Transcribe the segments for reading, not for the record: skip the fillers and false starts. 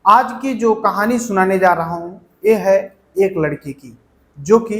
आज की जो कहानी सुनाने जा रहा हूँ ये है एक लड़की की, जो कि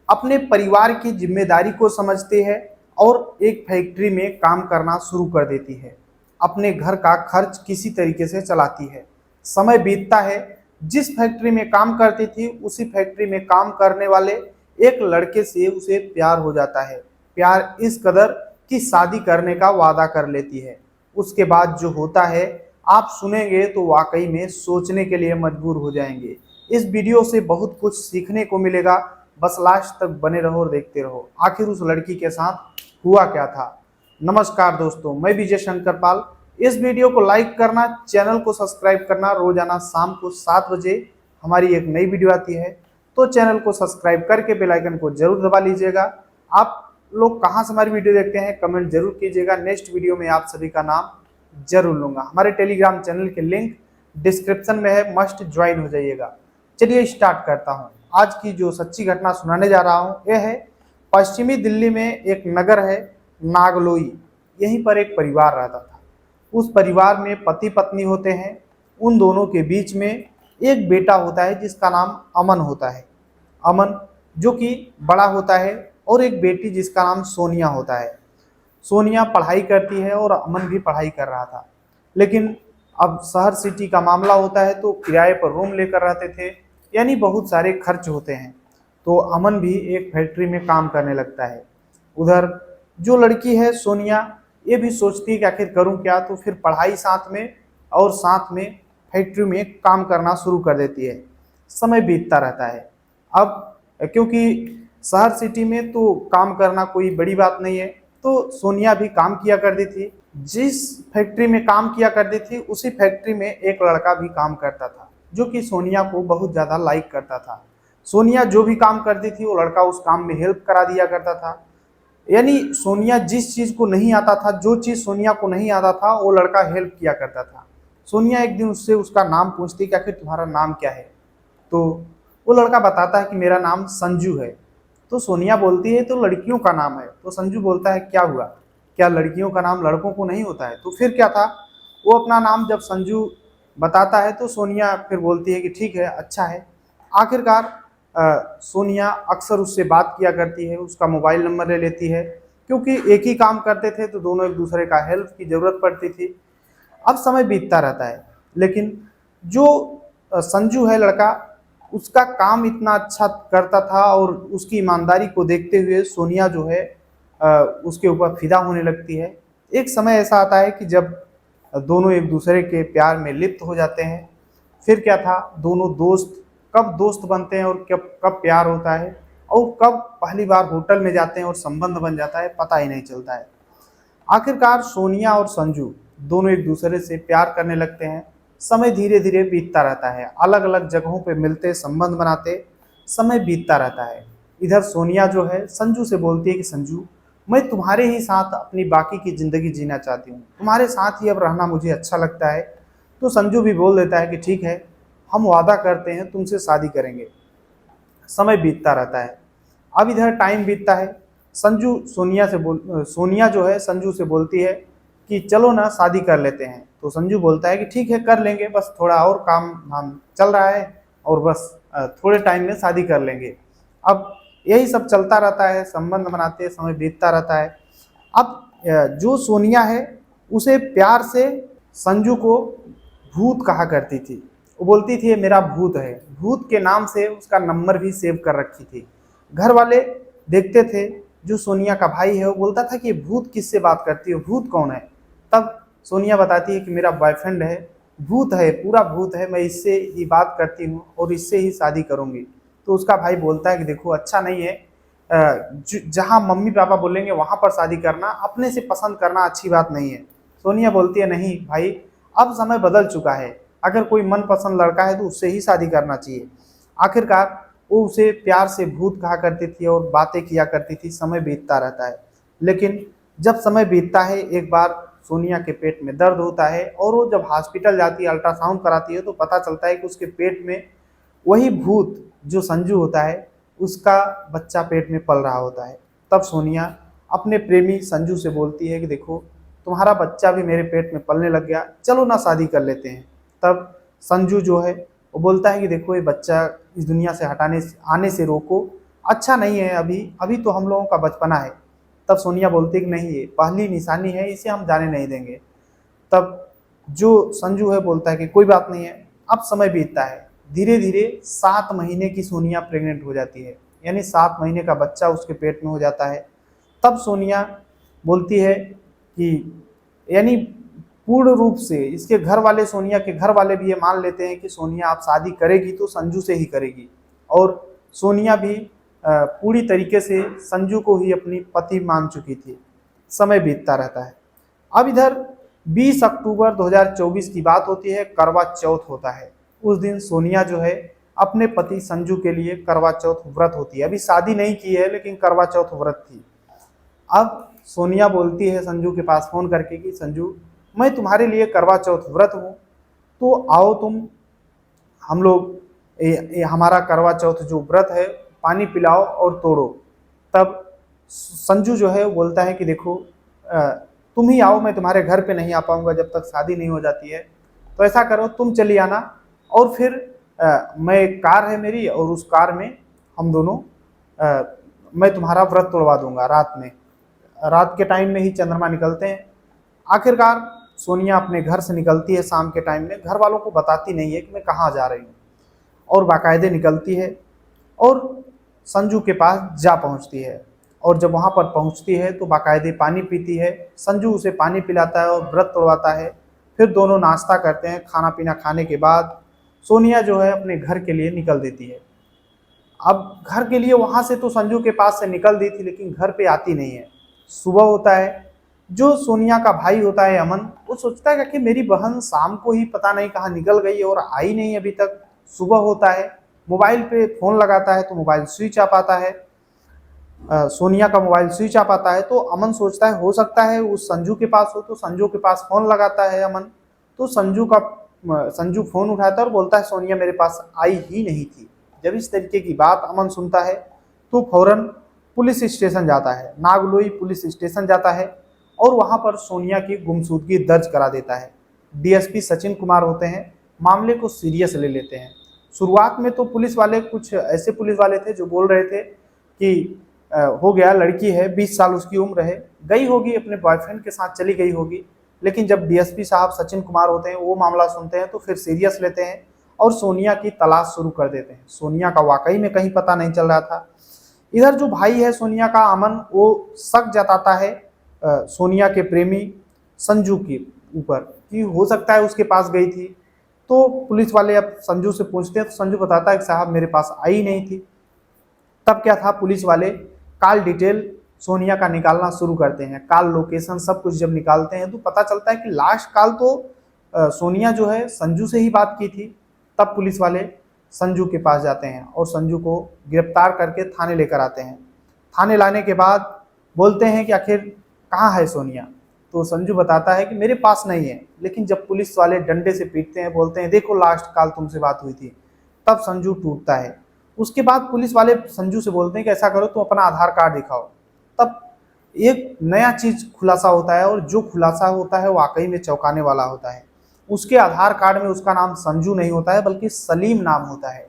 अपने परिवार की जिम्मेदारी को समझती है और एक फैक्ट्री में काम करना शुरू कर देती है। अपने घर का खर्च किसी तरीके से चलाती है। समय बीतता है। जिस फैक्ट्री में काम करती थी उसी फैक्ट्री में काम करने वाले एक लड़के से उसे प्यार हो जाता है। प्यार इस कदर कि शादी करने का वादा कर लेती है। उसके बाद जो होता है आप सुनेंगे तो वाकई में सोचने के लिए मजबूर हो जाएंगे। इस वीडियो से बहुत कुछ सीखने को मिलेगा। बस लास्ट तक बने रहो और देखते रहो आखिर उस लड़की के साथ हुआ क्या था। नमस्कार दोस्तों, मैं विजय शंकर पाल। इस वीडियो को लाइक करना, चैनल को सब्सक्राइब करना। रोजाना शाम को 7 बजे हमारी एक नई वीडियो आती है, तो चैनल को सब्सक्राइब करके बेल आइकन को जरूर दबा लीजिएगा। आप लोग कहाँ से हमारी वीडियो देखते हैं कमेंट जरूर कीजिएगा। नेक्स्ट वीडियो में आप सभी का नाम जरूर लूंगा। हमारे टेलीग्राम चैनल के लिंक डिस्क्रिप्शन में है, मस्ट ज्वाइन हो जाइएगा। चलिए स्टार्ट करता हूँ। आज की जो सच्ची घटना सुनाने जा रहा हूँ यह है पश्चिमी दिल्ली में एक नगर है नागलोई। यहीं पर एक परिवार रहता था। उस परिवार में पति पत्नी होते हैं। उन दोनों के बीच में एक बेटा होता है जिसका नाम अमन होता है। अमन जो कि बड़ा होता है, और एक बेटी जिसका नाम सोनिया होता है। सोनिया पढ़ाई करती है और अमन भी पढ़ाई कर रहा था। लेकिन अब शहर सिटी का मामला होता है तो किराए पर रूम लेकर रहते थे, यानी बहुत सारे खर्च होते हैं। तो अमन भी एक फैक्ट्री में काम करने लगता है। उधर जो लड़की है सोनिया, ये भी सोचती है कि आखिर करूं क्या, तो फिर पढ़ाई साथ में और साथ में फैक्ट्री में काम करना शुरू कर देती है। समय बीतता रहता है। अब क्योंकि शहर सिटी में तो काम करना कोई बड़ी बात नहीं है, तो सोनिया भी काम किया करती थी। जिस फैक्ट्री में काम किया करती थी उसी फैक्ट्री में एक लड़का भी काम करता था, जो कि सोनिया को बहुत ज़्यादा लाइक करता था। सोनिया जो भी काम करती थी वो लड़का उस काम में हेल्प करा दिया करता था। यानी सोनिया जिस चीज़ को नहीं आता था, जो चीज़ सोनिया को नहीं आता था वो लड़का हेल्प किया करता था। सोनिया एक दिन उससे उसका नाम पूछती कि आखिर तुम्हारा नाम क्या है। तो वो लड़का बताता है कि मेरा नाम संजू है। तो सोनिया बोलती है तो लड़कियों का नाम है। तो संजू बोलता है क्या हुआ, क्या लड़कियों का नाम लड़कों को नहीं होता है। तो फिर क्या था, वो अपना नाम जब संजू बताता है तो सोनिया फिर बोलती है कि ठीक है, अच्छा है। आखिरकार सोनिया अक्सर उससे बात किया करती है, उसका मोबाइल नंबर ले लेती है, क्योंकि एक ही काम करते थे तो दोनों एक दूसरे का हेल्प की ज़रूरत पड़ती थी। अब समय बीतता रहता है, लेकिन जो संजू है लड़का, उसका काम इतना अच्छा करता था और उसकी ईमानदारी को देखते हुए सोनिया जो है उसके ऊपर फिदा होने लगती है। एक समय ऐसा आता है कि जब दोनों एक दूसरे के प्यार में लिप्त हो जाते हैं। फिर क्या था, दोनों दोस्त कब दोस्त बनते हैं और कब कब प्यार होता है और कब पहली बार होटल में जाते हैं और संबंध बन जाता है, पता ही नहीं चलता है। आखिरकार सोनिया और संजू दोनों एक दूसरे से प्यार करने लगते हैं। समय धीरे धीरे बीतता रहता है, अलग अलग जगहों पे मिलते, संबंध बनाते, समय बीतता रहता है। इधर सोनिया जो है संजू से बोलती है कि संजू, मैं तुम्हारे ही साथ अपनी बाकी की ज़िंदगी जीना चाहती हूँ, तुम्हारे साथ ही अब रहना मुझे अच्छा लगता है। तो संजू भी बोल देता है कि ठीक है, हम वादा करते हैं तुमसे शादी करेंगे। समय बीतता रहता है। अब इधर टाइम बीतता है। सोनिया जो है संजू से बोलती है कि चलो ना शादी कर लेते हैं। तो संजू बोलता है कि ठीक है कर लेंगे, बस थोड़ा और काम हम चल रहा है और बस थोड़े टाइम में शादी कर लेंगे। अब यही सब चलता रहता है, संबंध बनाते, समय बीतता रहता है। अब जो सोनिया है उसे प्यार से संजू को भूत कहा करती थी। वो बोलती थी ये मेरा भूत है। भूत के नाम से उसका नंबर भी सेव कर रखी थी। घर वाले देखते थे, जो सोनिया का भाई है वो बोलता था कि ये भूत किससे बात करती है, भूत कौन है। तब सोनिया बताती है कि मेरा बॉयफ्रेंड है, भूत है, पूरा भूत है, मैं इससे ही बात करती हूँ और इससे ही शादी करूँगी। तो उसका भाई बोलता है कि देखो अच्छा नहीं है, जहाँ मम्मी पापा बोलेंगे वहाँ पर शादी करना, अपने से पसंद करना अच्छी बात नहीं है। सोनिया बोलती है नहीं भाई, अब समय बदल चुका है, अगर कोई मनपसंद लड़का है तो उससे ही शादी करना चाहिए। आखिरकार वो उसे प्यार से भूत कहा करती थी और बातें किया करती थी। समय बीतता रहता है, लेकिन जब समय बीतता है एक बार सोनिया के पेट में दर्द होता है और वो जब हॉस्पिटल जाती है, अल्ट्रासाउंड कराती है, तो पता चलता है कि उसके पेट में वही भूत जो संजू होता है उसका बच्चा पेट में पल रहा होता है। तब सोनिया अपने प्रेमी संजू से बोलती है कि देखो तुम्हारा बच्चा भी मेरे पेट में पलने लग गया, चलो ना शादी कर लेते हैं। तब संजू जो है वो बोलता है कि देखो ये बच्चा इस दुनिया से आने से रोको, अच्छा नहीं है, अभी अभी तो हम लोगों का बचपना है। तब सोनिया बोलती है कि नहीं, ये पहली निशानी है, इसे हम जाने नहीं देंगे। तब जो संजू है बोलता है कि कोई बात नहीं है। अब समय बीतता है, धीरे धीरे 7 महीने की सोनिया प्रेग्नेंट हो जाती है, यानी 7 महीने का बच्चा उसके पेट में हो जाता है। तब सोनिया बोलती है कि, यानी पूर्ण रूप से इसके घर वाले, सोनिया के घर वाले भी ये मान लेते हैं कि सोनिया आप शादी करेगी तो संजू से ही करेगी। और सोनिया भी पूरी तरीके से संजू को ही अपनी पति मान चुकी थी। समय बीतता रहता है। अब इधर 20 अक्टूबर 2024 की बात होती है, करवा चौथ होता है। उस दिन सोनिया जो है अपने पति संजू के लिए करवा चौथ व्रत होती है। अभी शादी नहीं की है लेकिन करवा चौथ व्रत थी। अब सोनिया बोलती है संजू के पास फ़ोन करके कि संजू, मैं तुम्हारे लिए करवा चौथ व्रत हूँ, तो आओ तुम, हम लोग हमारा करवा चौथ जो व्रत है पानी पिलाओ और तोड़ो। तब संजू जो है वो बोलता है कि देखो तुम ही आओ, मैं तुम्हारे घर पे नहीं आ पाऊंगा जब तक शादी नहीं हो जाती है, तो ऐसा करो तुम चली आना, और फिर मैं एक कार है मेरी, और उस कार में हम दोनों मैं तुम्हारा व्रत तोड़वा दूंगा रात में। रात के टाइम में ही चंद्रमा निकलते हैं। आखिरकार सोनिया अपने घर से निकलती है शाम के टाइम में, घर वालों को बताती नहीं है कि मैं कहाँ जा रही हूँ, और बाकायदे निकलती है और संजू के पास जा पहुँचती है। और जब वहाँ पर पहुँचती है तो बाकायदे पानी पीती है, संजू उसे पानी पिलाता है और व्रत तोड़वाता है। फिर दोनों नाश्ता करते हैं। खाना पीना खाने के बाद सोनिया जो है अपने घर के लिए निकल देती है। अब घर के लिए वहाँ से तो संजू के पास से निकल दी थी, लेकिन घर पे आती नहीं है। सुबह होता है। जो सोनिया का भाई होता है अमन, वो सोचता है कि मेरी बहन शाम को ही पता नहीं कहाँ निकल गई और आई नहीं अभी तक। सुबह होता है, मोबाइल पे फ़ोन लगाता है तो मोबाइल स्विच ऑफ आता है। सोनिया का मोबाइल स्विच ऑफ आता है तो अमन सोचता है हो सकता है उस संजू के पास हो, तो संजू के पास फ़ोन लगाता है अमन। तो संजू फ़ोन उठाता है और बोलता है सोनिया मेरे पास आई ही नहीं थी। जब इस तरीके की बात अमन सुनता है तो फौरन पुलिस स्टेशन जाता है, नागलोई पुलिस स्टेशन जाता है, और वहाँ पर सोनिया की गुमशुदगी दर्ज करा देता है। डीएसपी सचिन कुमार होते हैं, मामले को सीरियस ले लेते हैं। शुरुआत में तो पुलिस वाले, कुछ ऐसे पुलिस वाले थे जो बोल रहे थे कि हो गया, लड़की है, 20 साल उसकी उम्र है, गई होगी अपने बॉयफ्रेंड के साथ चली गई होगी। लेकिन जब डीएसपी साहब सचिन कुमार होते हैं वो मामला सुनते हैं तो फिर सीरियस लेते हैं और सोनिया की तलाश शुरू कर देते हैं। सोनिया का वाकई में कहीं पता नहीं चल रहा था। इधर जो भाई है सोनिया का अमन, वो शक जताता है सोनिया के प्रेमी संजू के ऊपर कि हो सकता है उसके पास गई थी। तो पुलिस वाले अब संजू से पूछते हैं तो संजू बताता है कि साहब मेरे पास आई नहीं थी। तब क्या था, पुलिस वाले कॉल डिटेल सोनिया का निकालना शुरू करते हैं। कॉल लोकेशन सब कुछ जब निकालते हैं तो पता चलता है कि लास्ट कॉल तो सोनिया जो है संजू से ही बात की थी। तब पुलिस वाले संजू के पास जाते हैं और संजू को गिरफ्तार करके थाने लेकर आते हैं। थाने लाने के बाद बोलते हैं कि आखिर कहाँ है सोनिया, तो संजू बताता है कि मेरे पास नहीं है। लेकिन जब पुलिस वाले डंडे से पीटते हैं, बोलते हैं देखो लास्ट कॉल तुमसे बात हुई थी, तब संजू टूटता है। उसके बाद पुलिस वाले संजू से बोलते हैं कि ऐसा करो तुम अपना आधार कार्ड दिखाओ। तब एक नया चीज़ खुलासा होता है, और जो खुलासा होता है वाकई में चौंकाने वाला होता है। उसके आधार कार्ड में उसका नाम संजू नहीं होता है बल्कि सलीम नाम होता है।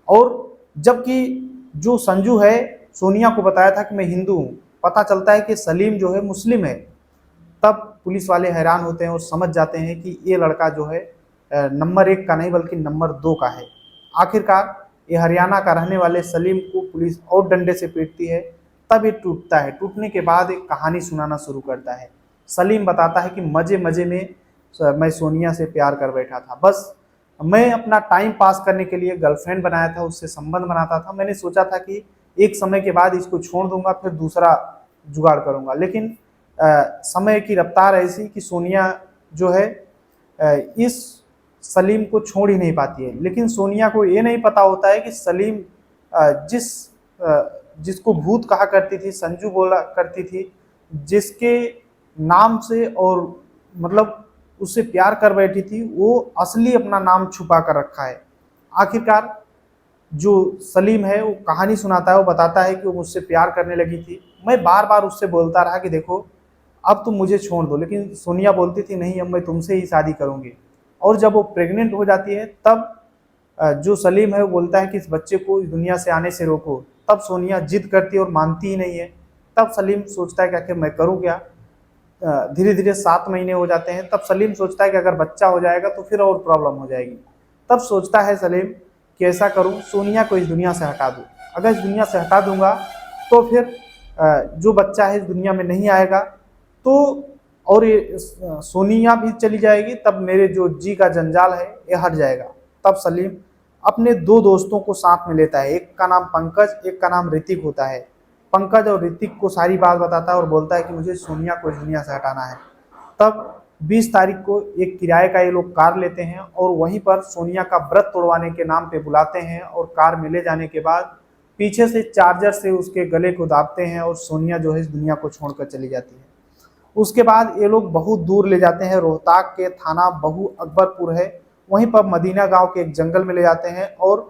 और जबकि जो संजू है सोनिया को बताया था कि मैं हिंदू हूँ, पता चलता है कि सलीम जो है मुस्लिम है। तब पुलिस वाले हैरान होते हैं और समझ जाते हैं कि ये लड़का जो है नंबर 1 का नहीं बल्कि नंबर 2 का है। आखिरकार ये हरियाणा का रहने वाले सलीम को पुलिस और डंडे से पीटती है। तब ये टूटता है। टूटने के बाद एक कहानी सुनाना शुरू करता है। सलीम बताता है कि मज़े मज़े में मैं सोनिया से प्यार कर बैठा था, बस मैं अपना टाइम पास करने के लिए गर्लफ्रेंड बनाया था, उससे संबंध बनाता था। मैंने सोचा था कि एक समय के बाद इसको छोड़ दूंगा, फिर दूसरा जुगाड़ करूंगा। लेकिन समय की रफ्तार ऐसी कि सोनिया जो है इस सलीम को छोड़ ही नहीं पाती है। लेकिन सोनिया को ये नहीं पता होता है कि सलीम जिसको भूत कहा करती थी, संजू बोला करती थी, जिसके नाम से और मतलब उससे प्यार कर बैठी थी, वो असली अपना नाम छुपा कर रखा है। आखिरकार जो सलीम है वो कहानी सुनाता है, वो बताता है कि वो मुझसे प्यार करने लगी थी। मैं बार बार उससे बोलता रहा कि देखो अब तुम मुझे छोड़ दो, लेकिन सोनिया बोलती थी नहीं अब मैं तुमसे ही शादी करूंगी। और जब वो प्रेग्नेंट हो जाती है तब जो सलीम है वो बोलता है कि इस बच्चे को इस दुनिया से आने से रोको। तब सोनिया जिद करती है और मानती ही नहीं है। तब सलीम सोचता है कि आखिर मैं करूँ क्या। धीरे धीरे 7 महीने हो जाते हैं। तब सलीम सोचता है कि अगर बच्चा हो जाएगा तो फिर और प्रॉब्लम हो जाएगी। तब सोचता है सलीम कि ऐसा करूँ, सोनिया को इस दुनिया से हटा दूँ। अगर इस दुनिया से हटा दूंगा तो फिर जो बच्चा है इस दुनिया में नहीं आएगा, तो और ये सोनिया भी चली जाएगी, तब मेरे जो जी का जंजाल है ये हट जाएगा। तब सलीम अपने 2 दोस्तों को साथ में लेता है, एक का नाम पंकज, एक का नाम ऋतिक होता है। पंकज और ऋतिक को सारी बात बताता है और बोलता है कि मुझे सोनिया को इस दुनिया से हटाना है। तब 20 तारीख को एक किराए का ये लोग कार लेते हैं और वहीं पर सोनिया का व्रत तोड़वाने के नाम पे बुलाते हैं, और कार में ले जाने के बाद पीछे से चार्जर से उसके गले को दाबते हैं और सोनिया जो है इस दुनिया को छोड़कर चली जाती है। उसके बाद ये लोग बहुत दूर ले जाते हैं, रोहताक के थाना बहु अकबरपुर है, वहीं पर मदीना गांव के एक जंगल में ले जाते हैं और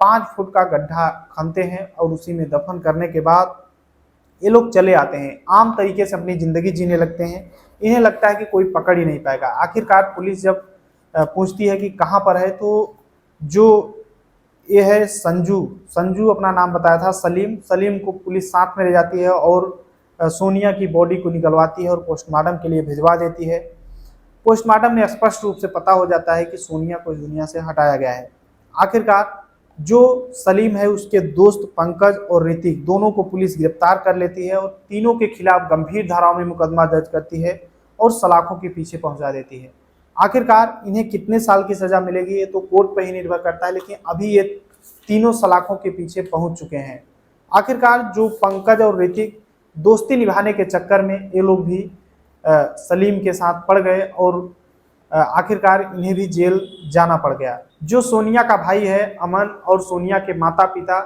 5 फुट का गड्ढा खनते हैं और उसी में दफन करने के बाद ये लोग चले आते हैं। आम तरीके से अपनी ज़िंदगी जीने लगते हैं। इन्हें लगता है कि कोई पकड़ ही नहीं पाएगा। आखिरकार पुलिस जब पूछती है कि कहाँ पर है, तो जो ये है संजू, संजू अपना नाम बताया था, सलीम को पुलिस साथ में ले जाती है और सोनिया की बॉडी को निकलवाती है और पोस्टमार्टम के लिए भिजवा देती है। पोस्टमार्टम में स्पष्ट रूप से पता हो जाता है कि सोनिया को इस दुनिया से हटाया गया है। आखिरकार जो सलीम है उसके दोस्त पंकज और ऋतिक दोनों को पुलिस गिरफ्तार कर लेती है और तीनों के खिलाफ गंभीर धाराओं में मुकदमा दर्ज करती है और सलाखों के पीछे पहुंचा देती है। आखिरकार इन्हें कितने साल की सजा मिलेगी ये तो कोर्ट पर ही निर्भर करता है, लेकिन अभी ये तीनों सलाखों के पीछे पहुंच चुके हैं। आखिरकार जो पंकज और ऋतिक दोस्ती निभाने के चक्कर में ये लोग भी सलीम के साथ पड़ गए और आखिरकार इन्हें भी जेल जाना पड़ गया। जो सोनिया का भाई है अमन और सोनिया के माता पिता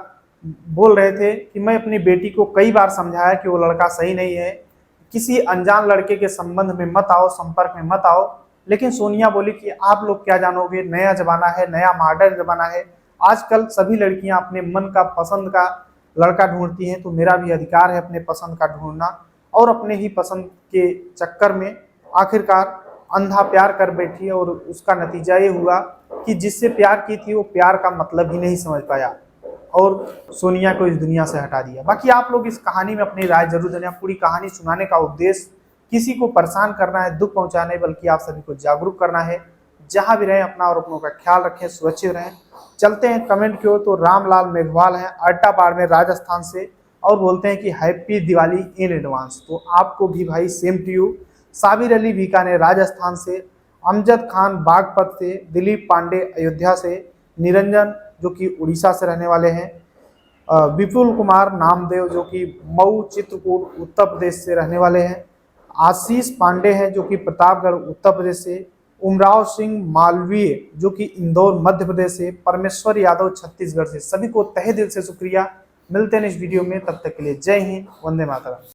बोल रहे थे कि मैं अपनी बेटी को कई बार समझाया कि वो लड़का सही नहीं है, किसी अनजान लड़के के संबंध में मत आओ, संपर्क में मत आओ, लेकिन सोनिया बोली कि आप लोग क्या जानोगे, नया जमाना है, नया मॉडर्न जमाना है, आजकल सभी लड़कियां अपने मन का पसंद का लड़का ढूंढती हैं, तो मेरा भी अधिकार है अपने पसंद का ढूंढना। और अपने ही पसंद के चक्कर में आखिरकार अंधा प्यार कर बैठी और उसका नतीजा ये हुआ कि जिससे प्यार की थी वो प्यार का मतलब ही नहीं समझ पाया और सोनिया को इस दुनिया से हटा दिया। बाकी आप लोग इस कहानी में अपनी राय जरूर देना। पूरी कहानी सुनाने का उद्देश्य किसी को परेशान करना है, दुख पहुंचाना है, बल्कि आप सभी को जागरूक करना है। जहां भी रहें अपना और अपनों का ख्याल रखें, सुरक्षित रहें। चलते हैं कमेंट की ओर। तो रामलाल मेघवाल हैं अड्डा बाड़मेर राजस्थान से और बोलते हैं कि हैप्पी दिवाली इन एडवांस। तो आपको भी भाई same to you. Sabir Ali Bikaner Rajasthan से, अमजद खान बागपत से, दिलीप पांडे अयोध्या से, निरंजन जो कि उड़ीसा से रहने वाले हैं, विपुल कुमार नामदेव जो कि मऊ चित्रकूट उत्तर प्रदेश से रहने वाले हैं, आशीष पांडे हैं जो कि प्रतापगढ़ उत्तर प्रदेश से, उमराव सिंह मालवीय जो कि इंदौर मध्य प्रदेश से, परमेश्वर यादव छत्तीसगढ़ से। सभी को तहे दिल से शुक्रिया। मिलते हैं इस वीडियो में, तब तक के लिए जय हिंद, वंदे मातरम।